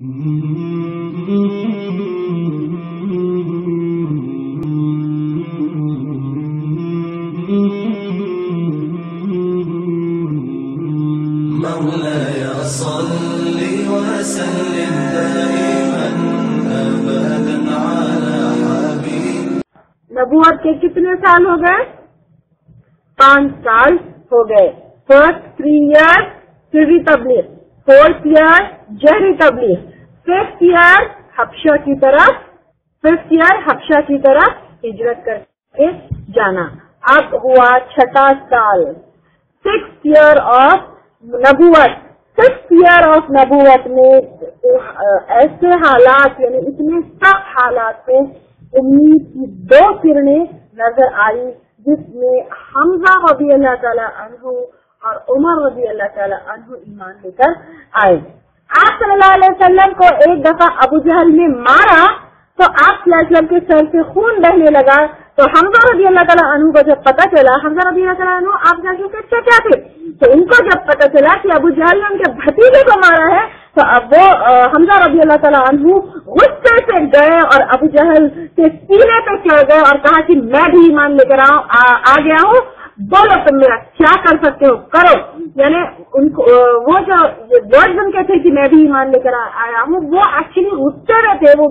مولاي صل وسلم دائما ابدا على حبيب. نبوت کے کتنے سال ہو گئے؟ 5 سال ہو گئے. فرسٹ 3 years سری تبلیغ، 4th year جہری تبلیغ، 5th year حبشہ کی طرف ہجرت کر کے جانا. اب ہوا 6 سال، 6th year آف نبوت. 6th year آف نبوت میں ایسے حالات، یعنی اتنے سخت حالات میں امید کی 2 کرنیں نظر آئی، جس میں حمزہ رضی اللہ تعالی عنہ اور عمر رضی اللہ تعالی عنہ ایمان لے کر آئے. آپ صلی اللہ علیہ وسلم کو ایک دفعہ ابو جہل نے مارا تو آپ صلی اللہ علیہ وسلم کے سر سے خون بہنے لگا. تو حمزہ رضی اللہ تعالیٰ عنہ کو جب پتا چلا، حمزہ رضی اللہ تعالیٰ عنہ آپ جہل کے چچا تھے، تو ان کو جب پتا چلا کہ ابو جہل نے ان کے بھتیجے کو مارا ہے، تو اب وہ حمزہ رضی اللہ تعالیٰ عنہ غصے سے گئے اور ابو جہل کے سینے پہ چڑھ گئے اور کہا کہ میں بھی ایمان لے کر آ گیا ہوں، بولو تم میرا کیا کر سکتے ہو، کرو. یعنی ان کو وہ جو ورڈ ان کے تھے کہ میں بھی ایمان لے کر آیا ہوں، وہ ایکچولی غصے میں تھے، وہ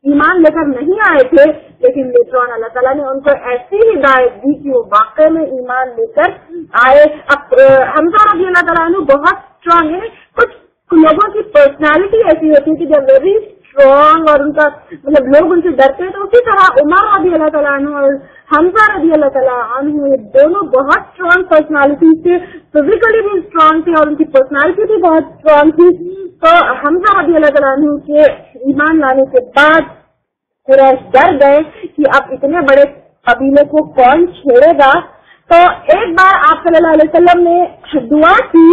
ایمان لے کر نہیں آئے تھے. لیکن لیٹر اللہ تعالیٰ نے ان کو ایسی ہدایت دی کہ وہ واقع میں ایمان لے کر آئے. اب حمزہ رضی اللہ تعالیٰ عنہ بہت اسٹرانگ ہے. کچھ لوگوں کی پرسنالٹی ایسی ہوتی ہے کہ جب ویری اسٹرانگ اور ان کا مطلب لوگ ان سے ڈرتے ہیں، تو اسی طرح عمر رضی اللہ تعالیٰ عنہ اور حمزہ رضی اللہ تعالیٰ عنہ یہ دونوں بہت اسٹرانگ پرسنالٹی سے، فزیکلی بھی اسٹرانگ تھے اور ان کی پرسنالٹی بھی بہت اسٹرانگ تھی. تو حمزہ رضی اللہ تعالیٰ عنہ کے ایمان لانے کے بعد قریش ڈر گئے کہ اب اتنے بڑے قبیلے کو کون چھیڑے گا. تو ایک بار آپ صلی اللہ علیہ وسلم نے دعا کی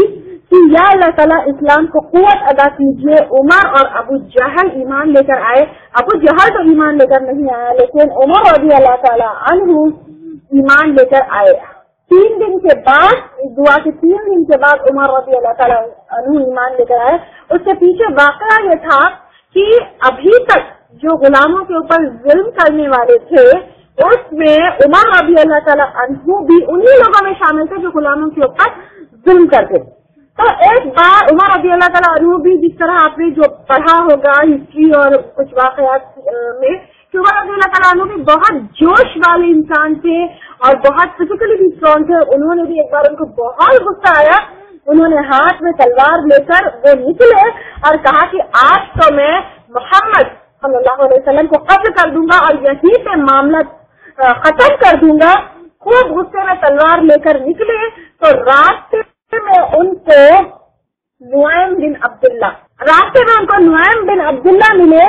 کہ یا اللہ تعالیٰ اسلام کو قوت ادا کیجیے. عمر اور ابو جہل ایمان لے کر آئے. ابو جہل تو ایمان لے کر نہیں آیا، لیکن عمر رضی اللہ تعالیٰ عنہ ایمان لے کر آئے. 3 دن کے بعد، اس دعا کے 3 دن کے بعد عمر رضی اللہ تعالیٰ عنہ ایمان لے کر آئے. اس کے پیچھے واقعہ یہ تھا کہ ابھی تک جو غلاموں کے اوپر ظلم کرنے والے تھے، اس میں عمر رضی اللہ تعالیٰ عنہ بھی انہی لوگوں میں شامل تھے جو غلاموں کے اوپر ظلم کرتے. تو ایک بار عمر رضی اللہ تعالیٰ عنہ بھی، جس طرح آپ نے جو پڑھا ہوگا ہسٹری اور کچھ واقعات میں، کہ عمر رضی اللہ تعالیٰ عنہ بھی بہت جوش والے انسان تھے اور بہت فزیکلی بھی اسٹرانگ تھے. انہوں نے بھی ایک بار ان کو بہت غصہ آیا، انہوں نے ہاتھ میں تلوار لے کر وہ نکلے اور کہا کہ آج تو میں محمد صلی اللہ علیہ وسلم کو قتل کر دوں گا اور یہیں پہ معاملہ ختم کر دوں گا. خوب غصے میں تلوار لے کر نکلے تو راستے میں ان کو نعیم بن عبداللہ ملے.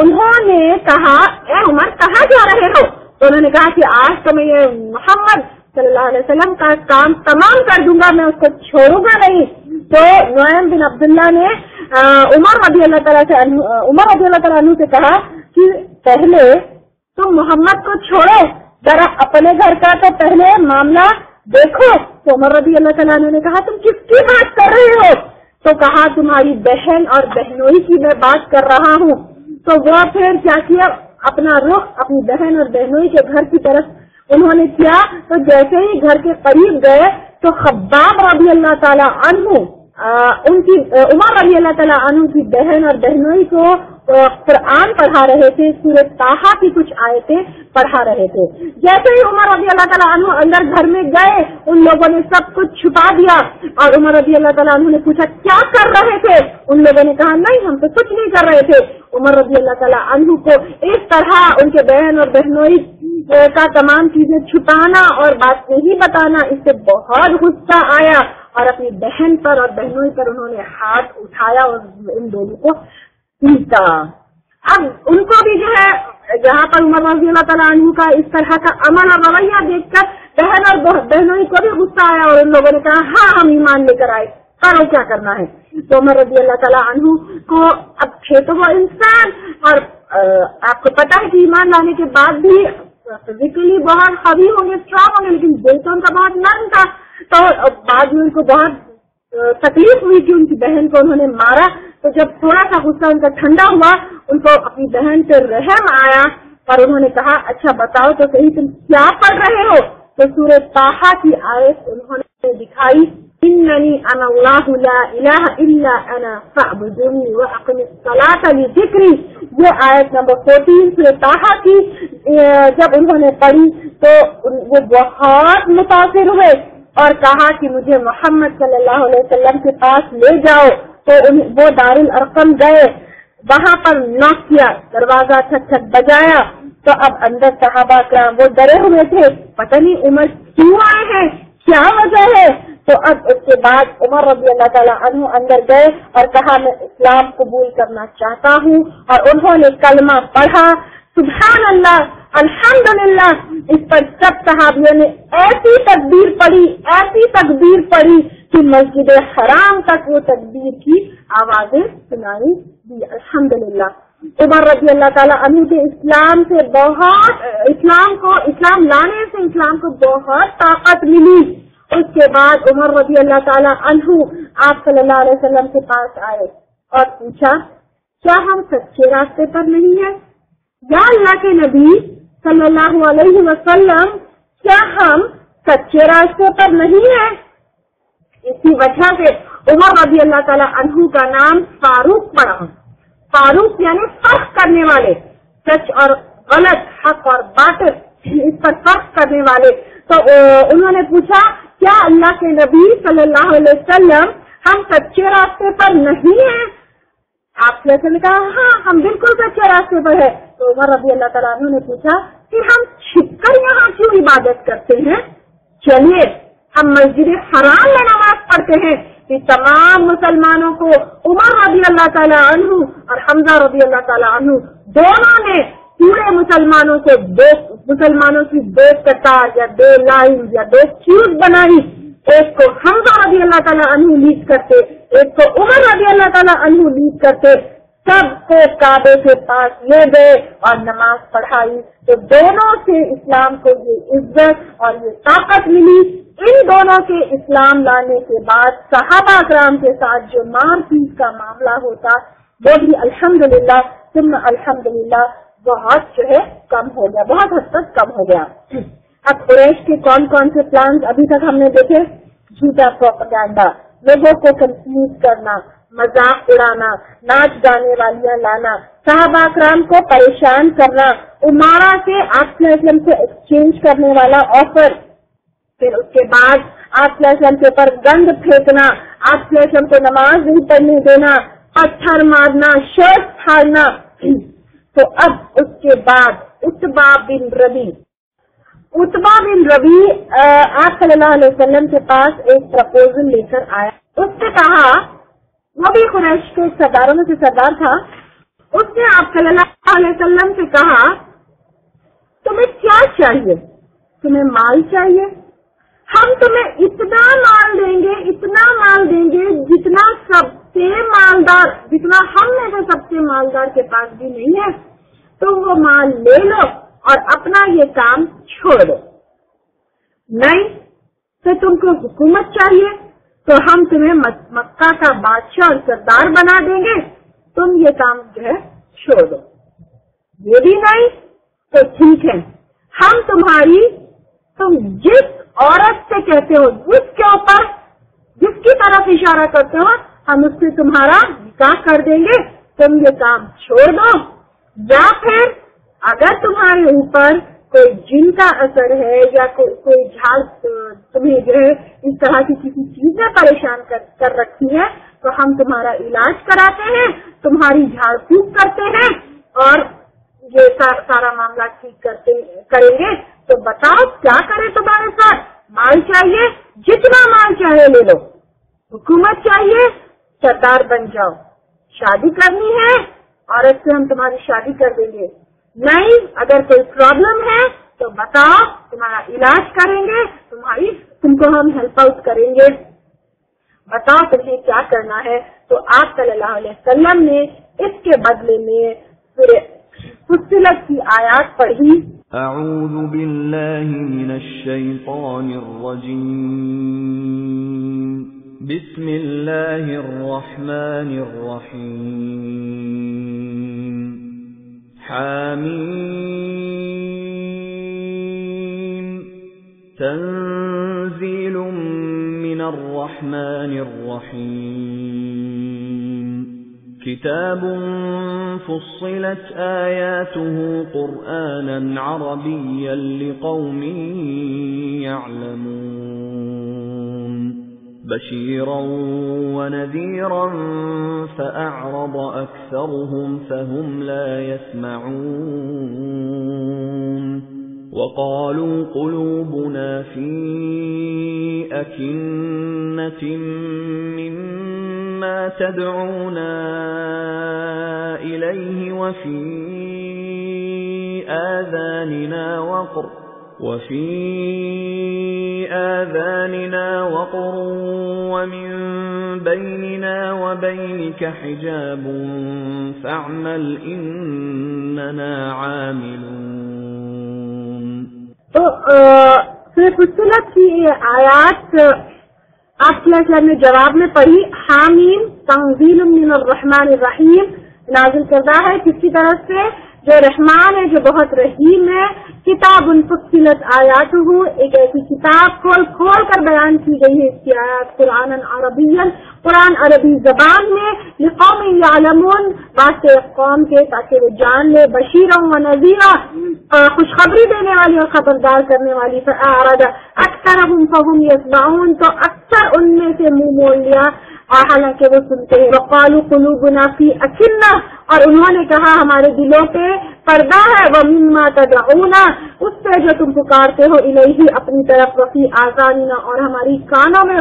انہوں نے کہا اے عمر کہاں جا رہے ہو؟ تو انہوں نے کہا کہ آج تو میں یہ محمد صلی اللہ علیہ وسلم کا کام تمام کر دوں گا، میں اس کو چھوڑوں گا نہیں. تو نعیم بن عبداللہ نے عمر رضی اللہ تعالیٰ عنہ سے کہا کہ پہلے تم محمد کو چھوڑو، ذرا اپنے گھر کا تو پہلے معاملہ دیکھو. تو عمر رضی اللہ تعالیٰ عنہ نے کہا تم کس کی بات کر رہے ہو؟ تو کہا تمہاری بہن اور بہنوئی کی میں بات کر رہا ہوں. تو وہ پھر کیا کیا، اپنا رخ اپنی بہن اور بہنوئی کے گھر کی طرف انہوں نے کیا. تو جیسے ہی گھر کے قریب گئے تو خباب رضی اللہ تعالیٰ عنہ عمر رضی اللہ تعالیٰ عنہ کی بہن اور بہنوئی کو قرآن پڑھا رہے تھے، سورۃ طٰہٰ کی کچھ آیتیں پڑھا رہے تھے. جیسے ہی عمر رضی اللہ تعالیٰ عنہ اندر گھر میں گئے، ان لوگوں نے سب کچھ چھپا دیا اور عمر رضی اللہ تعالیٰ عنہ نے پوچھا کیا کر رہے تھے؟ ان لوگوں نے کہا نہیں ہم تو کچھ نہیں کر رہے تھے. عمر رضی اللہ تعالیٰ عنہ کو اس طرح ان کے بہن اور بہنوئی کا تمام چیزیں چھپانا اور بات نہیں بتانا، اس سے بہت غصہ آیا اور اپنی بہن پر اور بہنوئی پر انہوں نے ہاتھ اٹھایا اور ان دونوں کو پیٹا. اب ان کو بھی جو ہے جہاں پر عمر رضی اللہ تعالیٰ عنہ کا اس طرح کا عمل اور رویہ دیکھ کر بہن اور بہنوئی کو بھی غصہ آیا اور ان لوگوں نے کہا ہاں ہم ایمان لے کر آئے، کرو کیا کرنا ہے. تو عمر رضی اللہ تعالیٰ عنہ کو اب تھے تو وہ انسان، اور آپ کو پتا ہے کہ ایمان لانے کے بعد بھی فزیکلی بہت قوی ہوں گے، اسٹرانگ ہوں گے، لیکن دل تو ان کا بہت نرم تھا. تو بعد میں ان کو بہت تکلیف ہوئی کہ ان کی بہن کو انہوں نے مارا. تو جب تھوڑا سا غصہ ان کا ٹھنڈا ہوا، ان کو اپنی بہن سے رحم آیا اور انہوں نے کہا اچھا بتاؤ تو صحیح تم کیا پڑھ رہے ہو؟ تو سورہ طٰہٰ کی آیت انہوں نے دکھائی، اننی انا اللہ لا الہ الا انا فاعبدونی واقم الصلاۃ لذکری، یہ آیت نمبر 14 سورہ طٰہٰ کی جب انہوں نے پڑھی تو وہ بہت متاثر ہوئے اور کہا کہ مجھے محمد صلی اللہ علیہ وسلم کے پاس لے جاؤ۔ تو وہ دارالارقم گئے، وہاں پر ناک کیا، دروازہ ٹھک ٹھک بجایا، تو اب اندر صحابہ کرام وہ ڈرے ہوئے تھے، پتہ نہیں عمر کیوں آئے ہیں، کیا وجہ ہے۔ تو اب اس کے بعد عمر رضی اللہ تعالیٰ عنہ اندر گئے اور کہا میں اسلام قبول کرنا چاہتا ہوں، اور انہوں نے کلمہ پڑھا، سبحان اللہ الحمدللہ۔ اس پر سب صحابیوں نے ایسی تکبیر پڑھی کہ مسجد حرام تک وہ تکبیر کی آوازیں سنائی دی، الحمدللہ۔ عمر رضی اللہ تعالیٰ عنہ کے اسلام لانے سے اسلام کو بہت طاقت ملی۔ اس کے بعد عمر رضی اللہ تعالیٰ عنہ آپ صلی اللہ علیہ وسلم کے پاس آئے اور پوچھا کیا ہم سچے راستے پر نہیں ہیں؟ یا اللہ کے نبی صلی اللہ علیہ وسلم کیا ہم سچے راستے پر نہیں ہیں؟ اسی وجہ سے عمر رضی اللہ تعالیٰ عنہ کا نام فاروق پڑا۔ فاروق یعنی فرق کرنے والے، سچ اور غلط، حق اور باطل، اس پر فرق کرنے والے۔ تو انہوں نے پوچھا کیا اللہ کے نبی صلی اللہ علیہ وسلم ہم سچے راستے پر نہیں ہیں؟ آپ نے کہا ہاں ہم بالکل سچے راستے پر ہے۔ تو عمر رضی اللہ تعالیٰ عنہ نے پوچھا کہ ہم چھپ کر یہاں کیوں عبادت کرتے ہیں؟ چلیے ہم مسجد حرام میں نماز پڑھتے ہیں۔ کہ تمام مسلمانوں کو عمر رضی اللہ تعالیٰ عنہ اور حمزہ رضی اللہ تعالیٰ عنہ دونوں نے پورے مسلمانوں کی دو قطار یا دو لائن یا دو کیوز بنائی، ایک کو حمزہ رضی اللہ تعالیٰ عنہ لیڈ کرتے، ایک کو عمر رضی اللہ تعالیٰ عنہ لیڈ کرتے، سب کو کعبے کے پاس لے گئے اور نماز پڑھائی۔ تو دونوں سے اسلام کو یہ عزت اور یہ طاقت ملی۔ ان دونوں کے اسلام لانے کے بعد صحابہ کرام کے ساتھ جو مار پیٹ کا معاملہ ہوتا وہ بھی الحمدللہ ثم الحمدللہ بہت کم ہو گیا، بہت حد تک کم ہو گیا۔ اب قریش کے کون کون سے پلانز ابھی تک ہم نے دیکھے؟ جھوٹا پروپیگنڈا، لوگوں کو کنفیوز کرنا، مذاق اڑانا، ناچ گانے والیاں لانا، صحابہ کرام کو پریشان کرنا، عمارہ سے آپ سے ایکسچینج کرنے والا آفر، پھر اس کے بعد آپ کے اوپر گند پھینکنا، آپ کو نماز نہیں پڑھنے دینا، پتھر مارنا، شرٹ پھاڑنا۔ تو اب اس کے بعد عتبہ بن ربی آپ صلی اللہ علیہ وسلم کے پاس ایک پرپوزل لے کر آیا۔ اس نے کہا، وہ بھی قریش کے سرداروں میں سے سردار تھا، اس نے آپ صلی اللہ علیہ وسلم سے کہا تمہیں کیا چاہیے؟ تمہیں مال چاہیے؟ ہم تمہیں اتنا مال دیں گے جتنا سب سے مالدار، جتنا ہم میں سے سب سے مالدار کے پاس بھی نہیں ہے، تم وہ مال لے لو اور اپنا یہ کام چھوڑ دو۔ نہیں تو تم کو حکومت چاہیے تو ہم تمہیں مکہ کا بادشاہ اور سردار بنا دیں گے، تم یہ کام چھوڑ دو۔ یہ بھی نہیں تو ٹھیک ہے، ہم تم جس عورت سے کہتے ہو، جس کی طرف اشارہ کرتے ہو، ہم اس سے تمہارا نکاح کر دیں گے، تم یہ کام چھوڑ دو، یا پھر اگر تمہارے اوپر کوئی جن کا اثر ہے یا کوئی جھاڑ تمہیں اس طرح کی کسی چیز میں پریشان کر رکھی ہے تو ہم تمہارا علاج کراتے ہیں، تمہاری جھاڑ پھونک کرتے ہیں اور یہ سارا معاملہ ٹھیک کریں گے۔ تو بتاؤ کیا کرے تمہارے ساتھ؟ مال چاہیے، جتنا مال چاہے لے لو، حکومت چاہیے، سردار بن جاؤ، شادی کرنی ہے عورت سے ہم تمہاری شادی کر دیں گے، نہیں اگر کوئی پرابلم ہے تو بتاؤ، تمہارا علاج کریں گے، تم کو ہم ہیلپ آؤٹ کریں گے، بتاؤ تمہیں کیا کرنا ہے۔ تو آپ صلی اللہ علیہ وسلم نے اس کے بدلے میں فصلت کی آیات پڑھی۔ اعوذ باللہ من الشیطان الرجیم، بسم الله الرحمن الرحيم حميم تنزيل من الرحمن الرحيم كتاب فصلت آياته قرآنا عربيا لقوم يعلمون بشيرا ونذيرا فأعرض أكثرهم فهم لا يسمعون وقالوا قلوبنا في أكنة مما تدعونا إليه وفي آذاننا وقر ومن بيننا وبينك حجاب فاعمل إننا عاملون. تو فصلت کی آیات آپ نے جواب میں پڑھی. حامیم تنزیل من الرحمن الرحیم نازل کردہ ہے کس کی طرف سے؟ جو رحمان ہے، جو بہت رحیم ہے. کتاب فصلت آیاتہ، ایک ایسی کتاب کھول کر بیان کی گئی ہے اس کی آیات قرآن عربیًا، قرآن عربی زبان میں. لقوم یعلمون، واسطے قوم کے تاکہ وہ جان لے. بشیرا و نذیرا، خوشخبری دینے والی اور خبردار کرنے والی. فاعرض اکثرهم فهم یسمعون، تو اکثر ان میں سے منہ موڑ لیا اور حالانکہ وہ سنتے ہیں. وقالوا قلوبنا فی اکنہ، اور انہوں نے کہا ہمارے دلوں پہ پردہ ہے. ومما تدعونا، اس سے جو تم پکارتے ہو، الیہ اپنی طرف. وفی آذاننا، اور ہماری کانوں میں.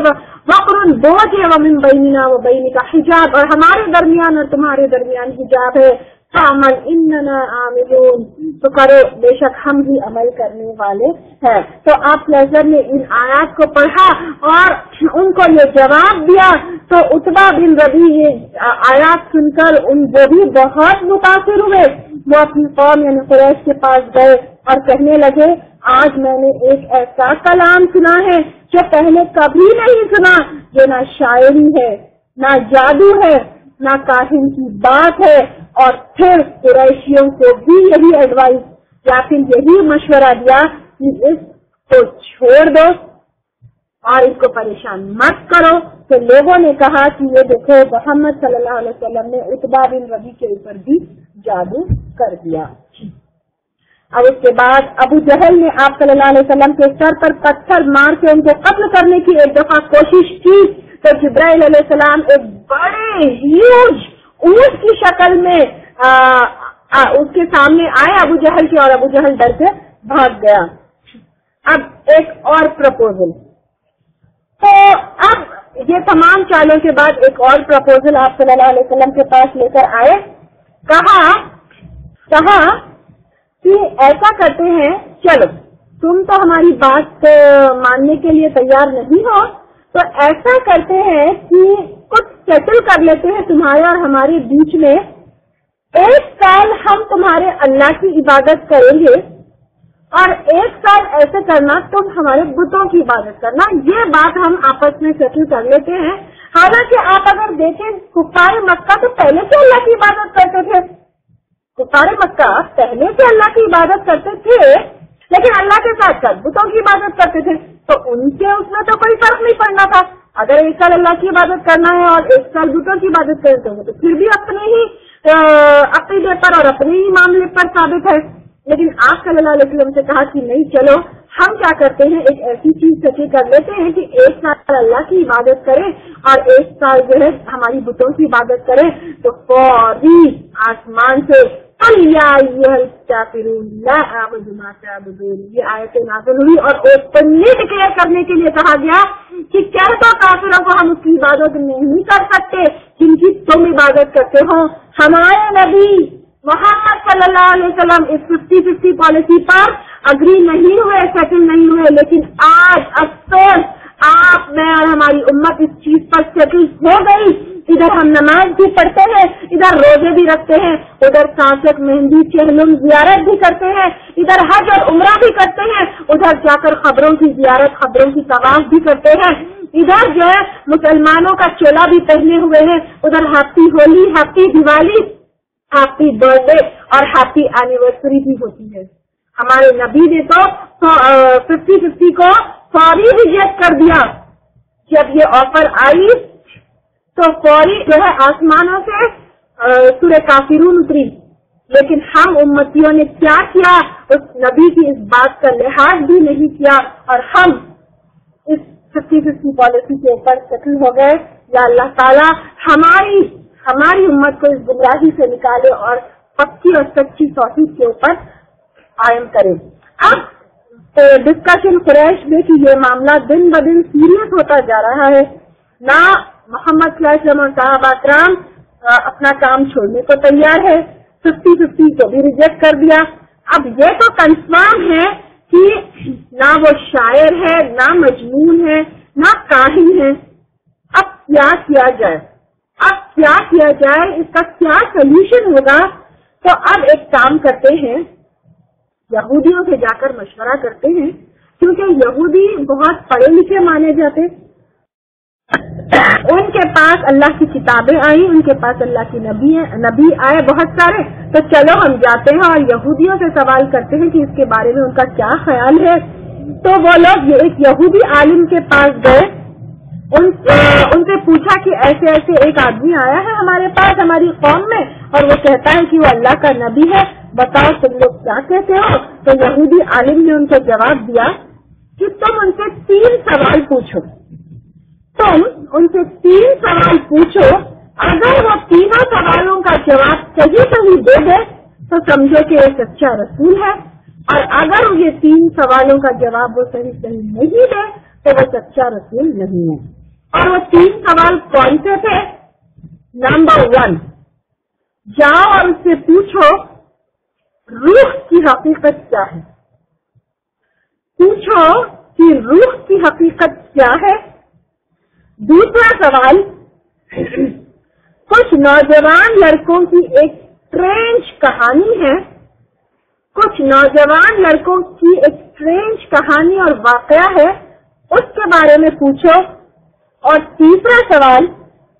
وقر بوجھ ہے. ومن بیننا وبینک حجاب، اور ہمارے درمیان اور تمہارے درمیان حجاب ہے. فعمل اننا عاملون، تو کرو بے شک ہم بھی عمل کرنے والے ہیں. تو آپ لیزر نے ان آیات کو پڑھا اور ان کو یہ جواب دیا. تو عتبہ بن ربیع یہ آیات سن کر ان وہ بھی بہت متاثر ہوئے. وہ اپنی قوم یعنی قریش کے پاس گئے اور کہنے لگے آج میں نے ایک ایسا کلام سنا ہے جو پہلے کبھی نہیں سنا، جو نہ شاعری ہے، نہ جادو ہے، نہ کاہن کی بات ہے. اور پھر قریشیوں کو بھی یہی ایڈوائز یا پھر یہی مشورہ دیا کہ اس کو چھوڑ دو اور اس کو پریشان مت کرو. تو لوگوں نے کہا کہ یہ دیکھو محمد صلی اللہ علیہ وسلم نے عتبہ بن ربیع کے اوپر بھی جادو کر دیا. اب اس کے بعد ابو جہل نے آپ صلی اللہ علیہ وسلم کے سر پر پتھر مار کے ان کو قتل کرنے کی ایک دفعہ کوشش کی. تو جبرائیل علیہ السلام ایک بڑے ہیوج اونٹ کی شکل میں اس کے سامنے آئے ابو جہل کے، اور ابو جہل ڈر کے بھاگ گیا. اب ایک اور پرپوزل. تو اب یہ تمام چالوں کے بعد ایک اور پرپوزل آپ صلی اللہ علیہ وسلم کے پاس لے کر آئے. کہا کہ ایسا کرتے ہیں، چلو تم تو ہماری بات ماننے کے لیے تیار نہیں ہو، تو ایسا کرتے ہیں کہ کچھ سیٹل کر لیتے ہیں تمہارے اور ہمارے بیچ میں. 1 سال ہم تمہارے اللہ کی عبادت کریں گے اور 1 سال ایسے کرنا تم ہمارے بتوں کی عبادت کرنا. یہ بات ہم آپس میں سیٹل کر لیتے ہیں. حالانکہ آپ اگر دیکھیں کفار مکہ تو پہلے سے اللہ کی عبادت کرتے تھے. کفار مکہ پہلے سے اللہ کی عبادت کرتے تھے، لیکن اللہ کے ساتھ ساتھ بتوں کی عبادت کرتے تھے. تو ان کے اس میں تو کوئی فرق نہیں پڑنا تھا. اگر 1 سال اللہ کی عبادت کرنا ہے اور 1 سال بتوں کی عبادت کرتے ہیں تو پھر بھی اپنے ہی عقیدے پر اور اپنے ہی معاملے پر ثابت ہے. لیکن آپ صلی اللہ علیہ وسلم سے کہا کہ نہیں، چلو ہم کیا کرتے ہیں ایک ایسی چیز سچی کر لیتے ہیں کہ 1 سال اللہ کی عبادت کریں اور 1 سال جو ہے ہماری بتوں کی عبادت کریں. تو فوری آسمان سے یہ آیت نازل ہوئی اور اوپنلی ڈکلیئر کرنے کے لیے کہا گیا کہ کیا تو کافروں کو ہم اس کی عبادت نہیں کر سکتے جن کی تم عبادت کرتے ہو. ہمارے نبی محمد صلی اللہ علیہ وسلم اس 50-50 پالیسی پر اگری نہیں ہوئے، سیٹل نہیں ہوئے. لیکن آج افسوس آپ میں اور ہماری امت اس چیز پر سیٹل ہو گئی. ادھر ہم نماز بھی پڑھتے ہیں، ادھر روزے بھی رکھتے ہیں، ادھر سانسک مہندی چہلم زیارت بھی کرتے ہیں، ادھر حج اور عمرہ بھی کرتے ہیں، ادھر جا کر خبروں کی زیارت، خبروں کی طواف بھی کرتے ہیں. ادھر جو ہے مسلمانوں کا چولا بھی پہنے ہوئے ہیں, ادھر happy Holi, happy Diwali, happy birthday اور ہیپی اینیورسری بھی ہوتی ہے. ہمارے نبی نے تو 50-50 کو فوری ریجیکٹ کر دیا. جب یہ آفر آئی تو فوری جو ہے آسمانوں سے سورہ کافرون اتری. لیکن ہم امتیوں نے کیا کیا, اس نبی کی اس بات کا لحاظ بھی نہیں کیا اور ہم اس 50-50 پالیسی کے اوپر سیٹل ہو گئے. یا اللہ تعالیٰ ہماری امت کو اس گمراہی سے نکالے اور پکی اور سچی توحید کے اوپر قائم کرے. اب ڈسکشن قریش میں کہ یہ معاملہ دن بدن سیریس ہوتا جا رہا ہے. نہ محمد صلی اللہ علیہ وسلم اور صحابہ کرام اپنا کام چھوڑنے کو تیار ہے, 50-50 کو بھی ریجیکٹ کر دیا. اب یہ تو کنفرم ہے کہ نہ وہ شاعر ہے, نہ مجنون ہے, نہ کاہن ہے. اب کیا کیا جائے, اس کا کیا سولوشن ہوگا؟ تو اب ایک کام کرتے ہیں, یہودیوں سے جا کر مشورہ کرتے ہیں, کیونکہ یہودی بہت پڑھے لکھے مانے جاتے. ان کے پاس اللہ کی کتابیں آئی, ان کے پاس اللہ کی نبی آئے بہت سارے. تو چلو ہم جاتے ہیں اور یہودیوں سے سوال کرتے ہیں کہ اس کے بارے میں ان کا کیا خیال ہے. تو وہ لوگ ایک یہودی عالم کے پاس گئے, ان سے پوچھا کہ ایسے ایسے ایک آدمی آیا ہے ہمارے پاس ہماری قوم میں اور وہ کہتا ہے کہ وہ اللہ کا نبی ہے, بتاؤ تم لوگ کیا کہتے ہو. تو یہودی عالم نے ان کو جواب دیا کہ تم ان سے 3 سوال پوچھو. تم ان سے 3 سوال پوچھو, اگر وہ تینوں سوالوں کا جواب صحیح دے دے تو سمجھو کہ یہ سچا رسول ہے, اور اگر یہ 3 سوالوں کا جواب وہ صحیح نہیں دے تو وہ سچا رسول نہیں ہے. اور وہ 3 سوال کون سے تھے؟ نمبر 1, جاؤ اور اس سے پوچھو روح کی حقیقت کیا ہے. پوچھو کہ روح کی حقیقت کیا ہے. دوسرا سوال, کچھ نوجوان لڑکوں کی ایک اسٹرینج کہانی ہے, کچھ نوجوان لڑکوں کی ایک اسٹرینج کہانی اور واقعہ ہے, اس کے بارے میں پوچھو. اور تیسرا سوال,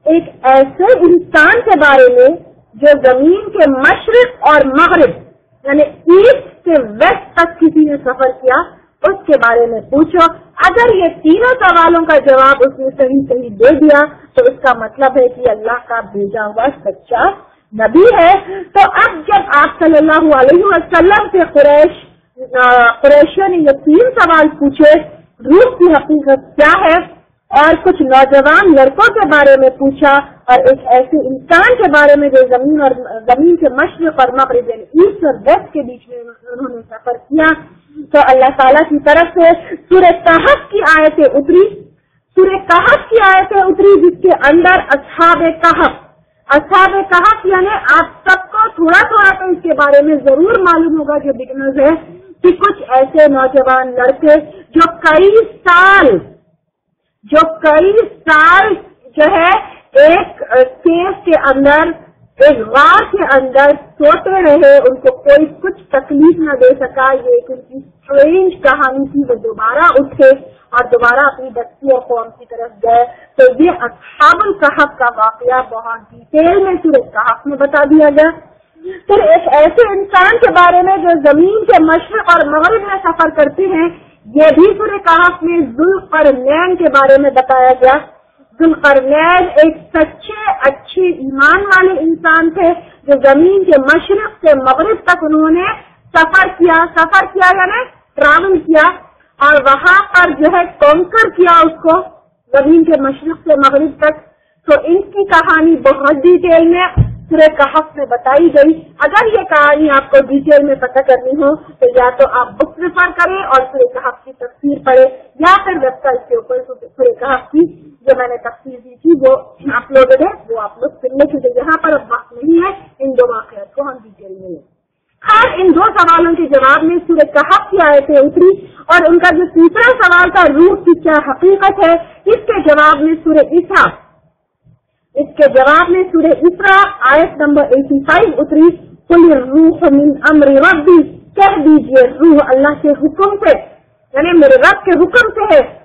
ایک ایسے انسان کے بارے میں جو زمین کے مشرق اور مغرب یعنی ایسٹ سے ویسٹ تک کسی نے سفر کیا, اس کے بارے میں پوچھو. اگر یہ تینوں سوالوں کا جواب اس نے صحیح دے دیا تو اس کا مطلب ہے کہ اللہ کا بھیجا ہوا سچا نبی ہے. تو اب جب آپ صلی اللہ علیہ وسلم سے قریشیوں نے یہ 3 سوال پوچھے, روح کی حقیقت کیا ہے, اور کچھ نوجوان لڑکوں کے بارے میں پوچھا, اور ایک ایسے انسان کے بارے میں جو زمین کے مشرق اور مغرب ایسٹ اور ویسٹ کے بیچ میں انہوں نے سفر کیا, تو اللہ تعالیٰ کی طرف سے سورہ کہف کی آیتیں اتری, جس کے اندر اصحاب کہف یعنی آپ سب کو تھوڑا تو اس کے بارے میں ضرور معلوم ہوگا جو بگنرز ہے, کہ کچھ ایسے نوجوان لڑکے جو کئی سال جو ہے ایک کیس کے اندر, ایک غار کے اندر سوتے رہے, ان کو کوئی کچھ تکلیف نہ دے سکا. یہ ایک ان کی اسٹرینج کہانی تھی. وہ دوبارہ اٹھے اور دوبارہ اپنی بستی اور قوم کی طرف گئے. تو یہ اصحاب الکہف کا واقعہ بہت ڈیٹیل میں سورہ کہف میں بتا دیا گیا. پھر ایک ایسے انسان کے بارے میں جو زمین کے مشرق اور مغرب میں سفر کرتے ہیں, یہ بھی سورہ کہف میں ذوالقرنین کے بارے میں بتایا گیا. ذوالقرنین ایک سچے اچھے ایمان والے انسان تھے جو زمین کے مشرق سے مغرب تک انہوں نے سفر کیا یعنی ٹریول کیا, اور وہاں پر جو ہے کانکر کیا اس کو زمین کے مشرق سے مغرب تک. تو ان کی کہانی بہت ڈیٹیل میں سورہ کہف میں بتائی گئی. اگر یہ کہانی آپ کو ڈیٹیل میں پتہ کرنی ہو تو یا تو آپ بک ریفر کریں اور سورہ کہف کی تفسیر پڑھیں, یا پھر ویب سائٹ کے اوپر سورہ کہف کی جو میں نے تفسیر دی تھی وہ اپلوڈڈ ہے, وہ آپ لوگ سن لیں, کیونکہ یہاں پر اب وقت نہیں ہے ان 2 واقعات کو ہم ڈیٹیل میں لیں. خیر, ان 2 سوالوں کے جواب میں سورہ کہف کی آیتیں اتری, اور ان کا جو تیسرا سوال تھا روح کی کیا حقیقت ہے, اس کے جواب میں سورہ اسراء آیت نمبر 85 اتری. قل الروح من امر ربی, کہہ دیجئے روح اللہ کے حکم سے یعنی میرے رب کے حکم سے ہے.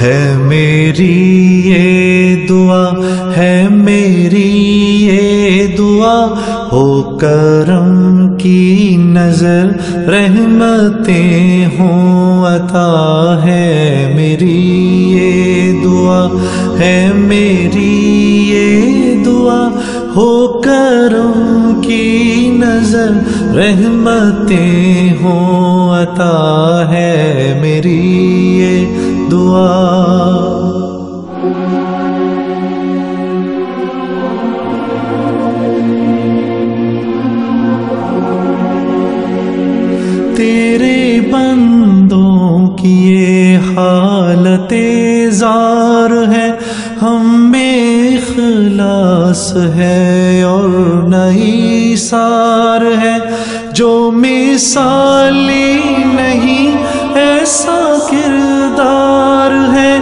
ہے میری یہ دعا، ہے میری یہ دعا، ہو کرم کی نظر رحمتیں ہوں عطا، ہے میری یہ دعا، ہے میری یہ دعا، ہو کرم کی نظر رحمتیں ہوں عطا، ہے میری یہ دعا۔ تیرے بندوں کی یہ حالت زار ہے، ہم میں اخلاص ہے اور نئی سار ہے، جو مثالی نہیں ایسا کردار ہے،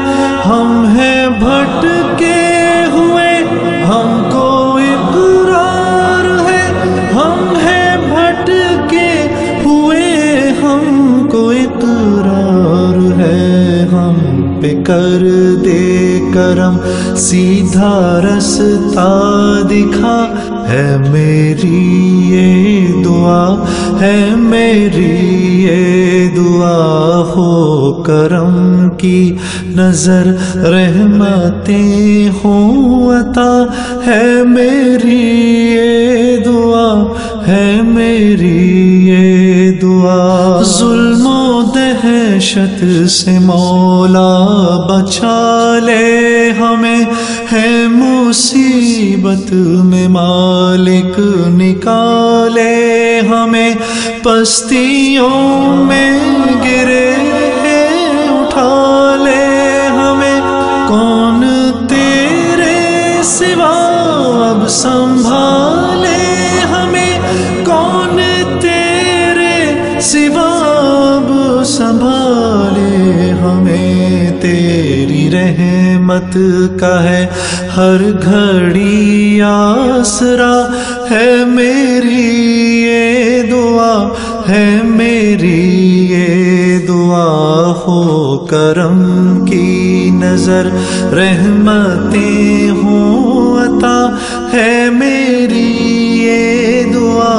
ہم ہیں بھٹکے ہوئے ہم کو اقرار ہے، ہم ہیں بھٹکے ہوئے ہم کو اقرار ہے، ہم پہ کر دے کرم سیدھا رستہ دکھا، ہے میری یہ دعا، ہے میری یہ دعا، ہو کرم کی نظر رحمتیں ہوں عطا، ہے میری یہ دعا، ہے میری یہ دعا۔ ظلم و دہشت سے مولا بچا لے ہمیں، ہے مصیبت میں مالک نکالے ہمیں، پستیوں میں گرے اٹھا لے ہمیں، کون تیرے سوا اب سنبھالے ہمیں، کون تیرے سوا اب سنبھالے ہمیں، تیری رحمت کا ہے ہر گھڑی آسرا، ہے میری یہ دعا، ہے میری یہ دعا، ہو کرم کی نظر رحمتیں ہوں عطا، ہے میری یہ دعا،